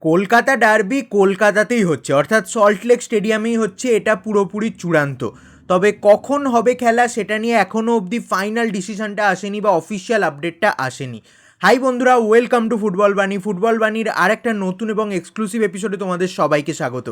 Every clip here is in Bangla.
কলকাতা ডার্বি কলকাতাতেই হচ্ছে, অর্থাৎ সল্টলেক স্টেডিয়ামেই হচ্ছে, এটা পুরোপুরি চূড়ান্ত। তবে কখন হবে খেলা সেটা নিয়ে এখনও অবধি ফাইনাল ডিসিশনটা আসেনি বা অফিসিয়াল আপডেটটা আসেনি। হাই বন্ধুরা, ওয়েলকাম টু ফুটবল বাণী। ফুটবল বাণীর আর একটা নতুন এবং এক্সক্লুসিভ এপিসোডে তোমাদের সবাইকে স্বাগত।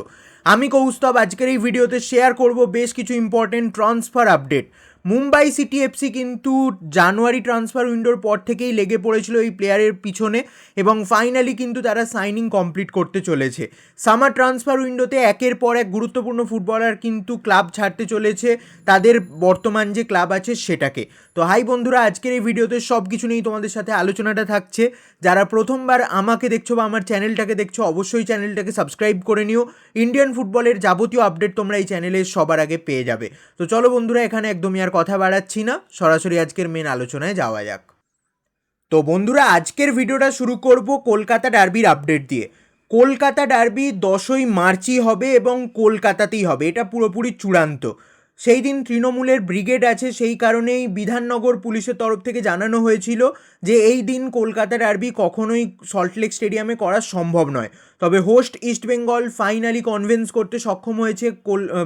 আমি কৌস্তব। আজকের এই ভিডিওতে শেয়ার করব বেশ কিছু important transfer update. Mumbai city FC কিন্তু জানুয়ারি ট্রান্সফার উইন্ডোর পর থেকেই লেগে পড়েছিল এই প্লেয়ারের পিছনে এবং ফাইনালি কিন্তু তারা সাইনিং কমপ্লিট করতে চলেছে। সামার ট্রান্সফার উইন্ডোতে একের পর এক গুরুত্বপূর্ণ ফুটবলার কিন্তু ক্লাব ছাড়তে চলেছে তাদের বর্তমান যে ক্লাব আছে সেটাকে। তো হাই বন্ধুরা, আজকের এই ভিডিওতে সব কিছু নিয়েই তোমাদের সাথে আলোচনাটা থাকছে। যারা প্রথমবার আমাকে দেখছো বা আমার চ্যানেলটাকে দেখছো, অবশ্যই চ্যানেলটাকে সাবস্ক্রাইব করে নিও। ইন্ডিয়ান ফুটবলের যাবতীয় আপডেট তোমরা এই চ্যানেলে সবার আগে পেয়ে যাবে। তো চলো বন্ধুরা, এখানে একদমই আর কথা বাড়াচ্ছি না, সরাসরি আজকের মেন আলোচনায় যাওয়া যাক। তো বন্ধুরা, আজকের ভিডিওটা শুরু করব কলকাতা ডার্বির আপডেট দিয়ে। কলকাতা ডার্বি 10ই মার্চই হবে এবং কলকাতাতেই হবে, এটা পুরোপুরি চূড়ান্ত। সেই দিন তৃণমূলের ব্রিগেড আছে, সেই কারণেই বিধাননগর পুলিশের তরফ থেকে জানানো হয়েছিল যে এই দিন কলকাতা ডার্বি কখনোই সল্টলেক স্টেডিয়ামে করা সম্ভব নয়। তবে হোস্ট ইস্টবেঙ্গল ফাইনালি কনভিন্স করতে সক্ষম হয়েছে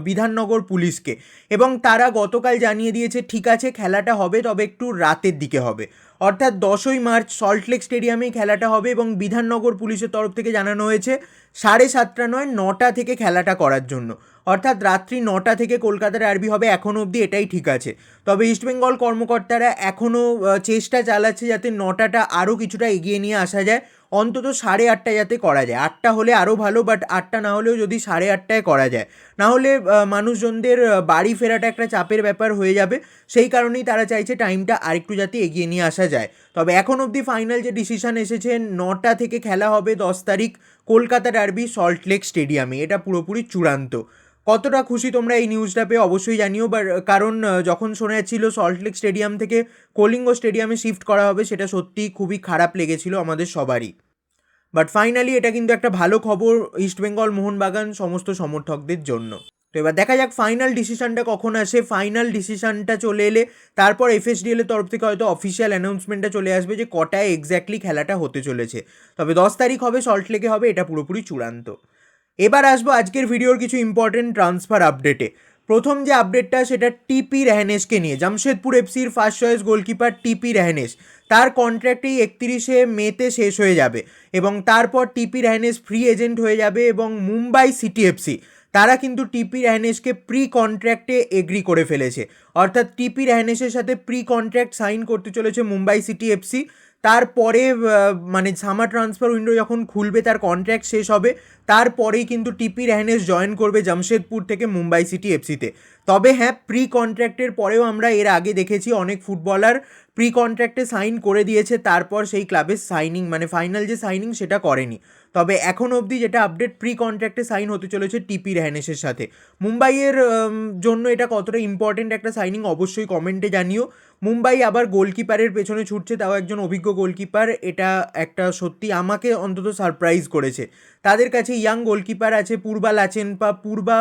বিধাননগর পুলিশকে এবং তারা গতকাল জানিয়ে দিয়েছে ঠিক আছে, খেলাটা হবে, তবে একটু রাতের দিকে হবে। অর্থাৎ 10ই মার্চ সল্টলেক স্টেডিয়ামেই খেলাটা হবে এবং বিধাননগর পুলিশের তরফ থেকে জানানো হয়েছে 7:30 নয় 9টা থেকে খেলাটা করার জন্য। অর্থাৎ রাত্রি 9টা থেকে কলকাতা ডার্বি হবে, এখনও অবধি এটাই ঠিক আছে। তবে ইস্টবেঙ্গল কর্মকর্তারা এখনও চেষ্টা চালাচ্ছে যাতে 9টাটা আরও কিছুটা এগিয়ে নিয়ে আসা যায়, অন্তত 8:30 যাতে করা যায়। 8টা হলে আরও ভালো, বাট 8টা না হলেও যদি 8:30 করা যায়, না হলে মানুষজনদের বাড়ি ফেরাটা একটা চাপের ব্যাপার হয়ে যাবে। সেই কারণেই তারা চাইছে টাইমটা আরেকটু যাতে এগিয়ে নিয়ে আসা যায়। তবে এখন অবধি ফাইনাল যে ডিসিশন এসেছে, 9টা থেকে খেলা হবে 10 তারিখ কলকাতা ডার্বি সল্টলেক স্টেডিয়ামে, এটা পুরোপুরি চূড়ান্ত। কতটা খুশি তোমরা এই নিউজটা পেয়ে অবশ্যই জানিও, কারণ যখন শোনা যাচ্ছিল সল্টলেক স্টেডিয়াম থেকে কলিঙ্গ স্টেডিয়ামে শিফট করা হবে, সেটা সত্যিই খুবই খারাপ লেগেছিল আমাদের সবারই। বাট ফাইনালি এটা কিন্তু একটা ভালো খবর ইস্টবেঙ্গল, মোহনবাগান সমস্ত সমর্থকদের জন্য। তো এবার দেখা যাক ফাইনাল ডিসিশনটা কখন আসে। ফাইনাল ডিসিশনটা চলে এলে তারপর এফএসডিএল এর তরফ থেকে হয়তো অফিসিয়াল অ্যানাউন্সমেন্টটা চলে আসবে যে কটায় এক্স্যাক্টলি খেলাটা হতে চলেছে। তবে 10 তারিখ হবে, সল্টলেকে হবে, এটা পুরোপুরি চূড়ান্ত। এবার আসবো আজকের ভিডিওর কিছু ইম্পর্টেন্ট ট্রান্সফার আপডেটে। প্রথম যে আপডেটটা সেটা টিপি রেহনেসকে নিয়ে। জামশেদপুর এফসির ফার্স্ট চয়েস গোলকিপার টিপি রেহনেস, তার কন্ট্রাক্ট এই 31শে মেতে শেষ হয়ে যাবে এবং তারপর টিপি রেহনেস ফ্রি এজেন্ট হয়ে যাবে এবং মুম্বাই সিটি এফসি তারা কিন্তু টিপি রেহনেসকে প্রি কন্ট্রাক্টে এগ্রি করে ফেলেছে। অর্থাৎ টিপি রেহনেসের সাথে প্রি কন্ট্রাক্ট সাইন করতে চলেছে মুম্বাই সিটি এফসি। তারপরে মানে সামার ট্রান্সফার উইন্ডো যখন খুলবে, তার কন্ট্রাক্ট শেষ হবে, তারপরেই কিন্তু টিপি রেহনেস জয়েন করবে জামশেদপুর থেকে মুম্বাই সিটি এফসিতে। তবে হ্যাঁ, প্রি কন্ট্রাক্টের পরেও আমরা এর আগে দেখেছি অনেক ফুটবলার প্রি কন্ট্রাক্টে সাইন করে দিয়েছে, তারপর সেই ক্লাবের সাইনিং মানে ফাইনাল যে সাইনিং সেটা করেনি। তবে এখন অবধি যেটা আপডেট, প্রি কন্ট্রাক্টে সাইন হতে চলেছে টিপি রেহনেসের সাথে। মুম্বাইয়ের জন্য এটা কতটা ইম্পর্টেন্ট একটা সাইনিং অবশ্যই কমেন্টে জানিও। মুম্বাই আবার গোলকিপারের পেছনে ছুটছে, তাও একজন অভিজ্ঞ গোলকিপার, এটা একটা সত্যি আমাকে অন্তত সারপ্রাইজ করেছে। তাদের কাছে ইয়াং গোলকিপার আছে, পূর্বা আছেন, বা পূর্বা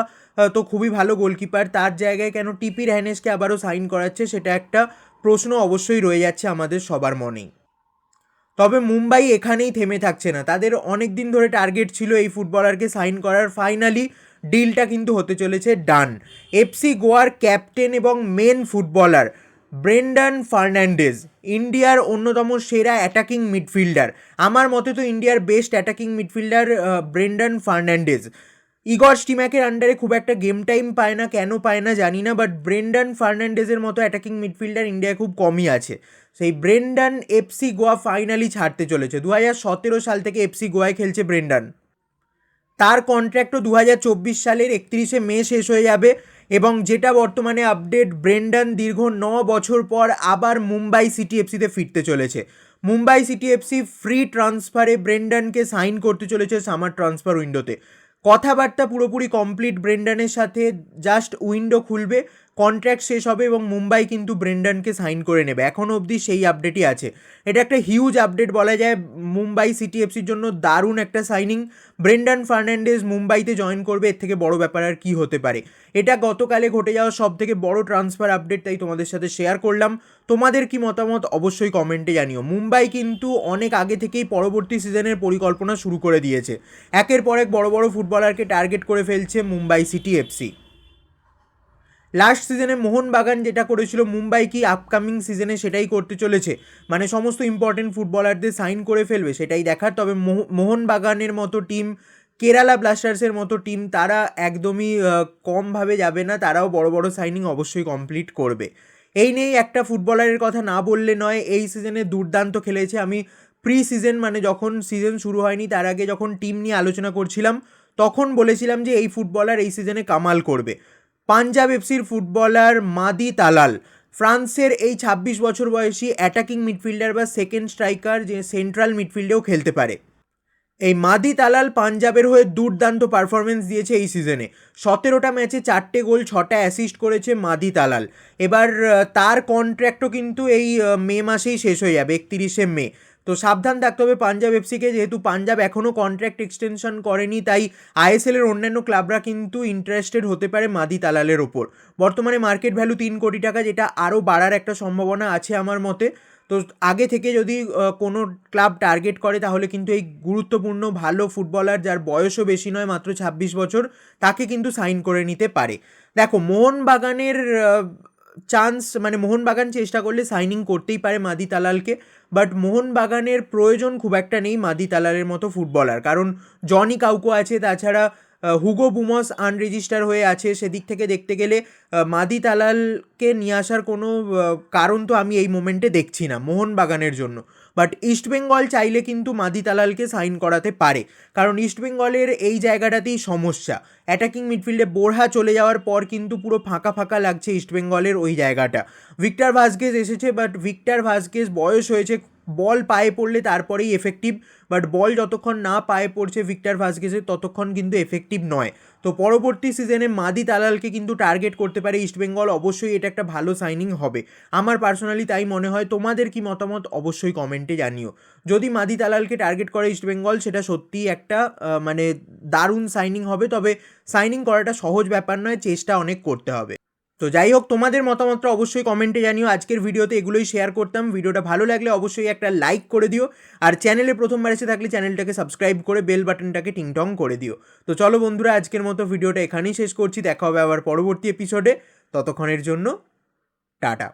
তো খুবই ভালো গোলকিপার, তার জায়গায় কেন টিপি রেহনেসকে আবারও সাইন করাচ্ছে, সেটা একটা প্রশ্ন অবশ্যই রয়ে যাচ্ছে আমাদের সবার মনেই। তবে মুম্বাই এখানেই থেমে থাকছে না, তাদের অনেক দিন ধরে টার্গেট ছিল এই ফুটবলারকে সাইন করার। ফাইনালি ডিলটা কিন্তু হতে চলেছে ডান। এফসি গোয়ার ক্যাপ্টেন এবং মেন ফুটবলার ব্রেন্ডন ফার্নান্ডেজ, ইন্ডিয়ার অন্যতম সেরা অ্যাটাকিং মিডফিল্ডার, আমার মতে তো ইন্ডিয়ার best attacking midfielder Brandon Fernandes. Igor স্টিম্যাকের আন্ডারে খুব একটা গেম টাইম পায় না, কেন পায় না জানি না, বাট ব্রেন্ডন ফার্নান্ডেজের মতো অ্যাটাকিং মিডফিল্ডার ইন্ডিয়ায় খুব কমই আছে। সেই ব্রেন্ডন এফসি গোয়া ফাইনালি ছাড়তে চলেছে। 2017 সাল থেকে এফসি গোয়ায় খেলছে ব্রেন্ডন, তার কন্ট্রাক্টও 2024 সালের 31শে মে শেষ হয়ে যাবে এবং যেটা বর্তমানে আপডেট, ব্রেন্ডন দীর্ঘ 9 বছর পর আবার মুম্বাই সিটি এফসিতে ফিরতে চলেছে। মুম্বাই সিটি এফসি ফ্রি ট্রান্সফারে ব্রেন্ডনকে সাইন করতে চলেছে সামার ট্রান্সফার উইন্ডোতে। কথাবার্তা পুরোপুরি কমপ্লিট ব্রেন্ডনের সাথে, জাস্ট উইন্ডো খুলবে, কন্ট্রাক্ট শেষ হবে এবং মুম্বাই কিন্তু ব্রেন্ডনকে সাইন করে নেবে, এখনও অবধি সেই আপডেটই আছে। এটা একটা হিউজ আপডেট বলা যায়, মুম্বাই সিটি এফসির জন্য দারুণ একটা সাইনিং। ব্রেন্ডন ফার্নান্ডেজ মুম্বাইতে জয়েন করবে, এর থেকে বড় ব্যাপার আর কী হতে পারে। এটা গতকালে ঘটে যাওয়া সব থেকে বড় ট্রান্সফার আপডেট, তাই তোমাদের সাথে শেয়ার করলাম। তোমাদের কি মতামত অবশ্যই কমেন্টে জানিও। মুম্বাই কিন্তু অনেক আগে থেকেই পরবর্তী সিজনের পরিকল্পনা শুরু করে দিয়েছে, একের পর এক বড় বড় ফুটবলারকে টার্গেট করে ফেলছে মুম্বাই সিটি এফসি। লাস্ট সিজনে মোহনবাগান যেটা করেছিল, মুম্বাই কি আপকামিং সিজনে সেটাই করতে চলেছে, মানে সমস্ত ইম্পর্টেন্ট ফুটবলারদের সাইন করে ফেলবে, সেটাই দেখার। তবে মোহনবাগানের মতো টিম, কেরালা ব্লাস্টার্সের মতো টিম, তারা একদমই কমভাবে যাবে না, তারাও বড় বড় সাইনিং অবশ্যই কমপ্লিট করবে। এই নিয়েই একটা ফুটবলারের কথা না বললে নয়, এই সিজনে দুর্দান্ত খেলেছে। আমি প্রি সিজন মানে যখন সিজন শুরু হয়নি তার আগে যখন টিম নিয়ে আলোচনা করছিলাম, তখন বলেছিলাম যে এই ফুটবলার এই সিজনে কামাল করবে। পাঞ্জাব এফসির ফুটবলার মাদি তালাল, ফ্রান্সের এই 26 বছর বয়সী অ্যাটাকিং মিডফিল্ডার বা সেকেন্ড স্ট্রাইকার, যে সেন্ট্রাল মিডফিল্ডেও খেলতে পারে। এই মাদি তালাল পাঞ্জাবের হয়ে দুর্দান্ত পারফরমেন্স দিয়েছে এই সিজনে। 17টা ম্যাচে 4টে গোল 6টা অ্যাসিস্ট করেছে মাদি তালাল। এবার তার কন্ট্র্যাক্টও কিন্তু এই মে মাসেই শেষ হয়ে যাবে, 31শে মে। তো সাবধান থাকতে হবে পাঞ্জাব এফসিকে, যেহেতু পাঞ্জাব এখনও কন্ট্র্যাক্ট এক্সটেনশন করেনি, তাই আইএসএলের অন্যান্য ক্লাবরা কিন্তু ইন্টারেস্টেড হতে পারে মাদি তালালের ওপর। বর্তমানে মার্কেট ভ্যালু 3 কোটি টাকা, যেটা আরও বাড়ার একটা সম্ভাবনা আছে আমার মতে। তো আগে থেকে যদি কোনো ক্লাব টার্গেট করে, তাহলে কিন্তু এই গুরুত্বপূর্ণ ভালো ফুটবলার, যার বয়সও বেশি নয়, মাত্র 26 বছর, তাকে কিন্তু সাইন করে নিতে পারে। দেখো, মোহনবাগানের চান্স, মানে মোহনবাগান চেষ্টা করলে সাইনিং করতেই পারে মাদি তালালকে, বাট মোহনবাগানের প্রয়োজন খুব একটা নেই মাদি তালালের মতো ফুটবলার, কারণ জনি কাউকো আছে, তাছাড়া হুগো বুমস আনরেজিস্টার হয়ে আছে। সেদিক থেকে দেখতে গেলে মাদি তালালকে নিয়ে আসার কোনো কারণ তো আমি এই মোমেন্টে দেখছি না মোহনবাগানের জন্য। বাট ইস্টবেঙ্গল চাইলে কিন্তু মাদি তালালকে সাইন করাতে পারে, কারণ ইস্টবেঙ্গলের এই জায়গাটাতেই সমস্যা। অ্যাটাকিং মিডফিল্ডে বোরহা চলে যাওয়ার পর কিন্তু পুরো ফাঁকা ফাঁকা লাগছে ইস্টবেঙ্গলের ওই জায়গাটা। ভিক্টর ভাস্কেজ এসেছে, বাট ভিক্টর ভাস্কেজ বয়স হয়েছে, বল পায়ে পড়লে তারপরেই এফেক্টিভ, বাট বল যতক্ষণ না পায়ে পড়ছে ভিক্টর ভাস্কেজের, ততক্ষণ কিন্তু এফেক্টিভ নয়। তো পরবর্তী সিজনে মাদি তালালকে কিন্তু টার্গেট করতে পারে ইস্টবেঙ্গল, অবশ্যই এটা একটা ভালো সাইনিং হবে আমার পার্সোনালি তাই মনে হয়। তোমাদের কি মতামত অবশ্যই কমেন্টে জানিও। যদি মাদি তালালকে টার্গেট করে ইস্টবেঙ্গল, সেটা সত্যিই একটা মানে দারুণ সাইনিং হবে, তবে সাইনিং করাটা সহজ ব্যাপার নয়, চেষ্টা অনেক করতে হবে। তো যাই হোক, তোমাদের মতামতটা অবশ্যই কমেন্টে জানিও। আজকের ভিডিওতে এগুলোই শেয়ার করতাম। ভিডিওটা ভালো লাগলে অবশ্যই একটা লাইক করে দিও, আর চ্যানেলে প্রথমবার এসে থাকলে চ্যানেলটাকে সাবস্ক্রাইব করে বেল বাটনটাকে টিংটং করে দিও। তো চলো বন্ধুরা, আজকের মতো ভিডিওটা এখানেই শেষ করছি, দেখা হবে আবার পরবর্তী এপিসোডে। ততক্ষণের জন্য টাটা।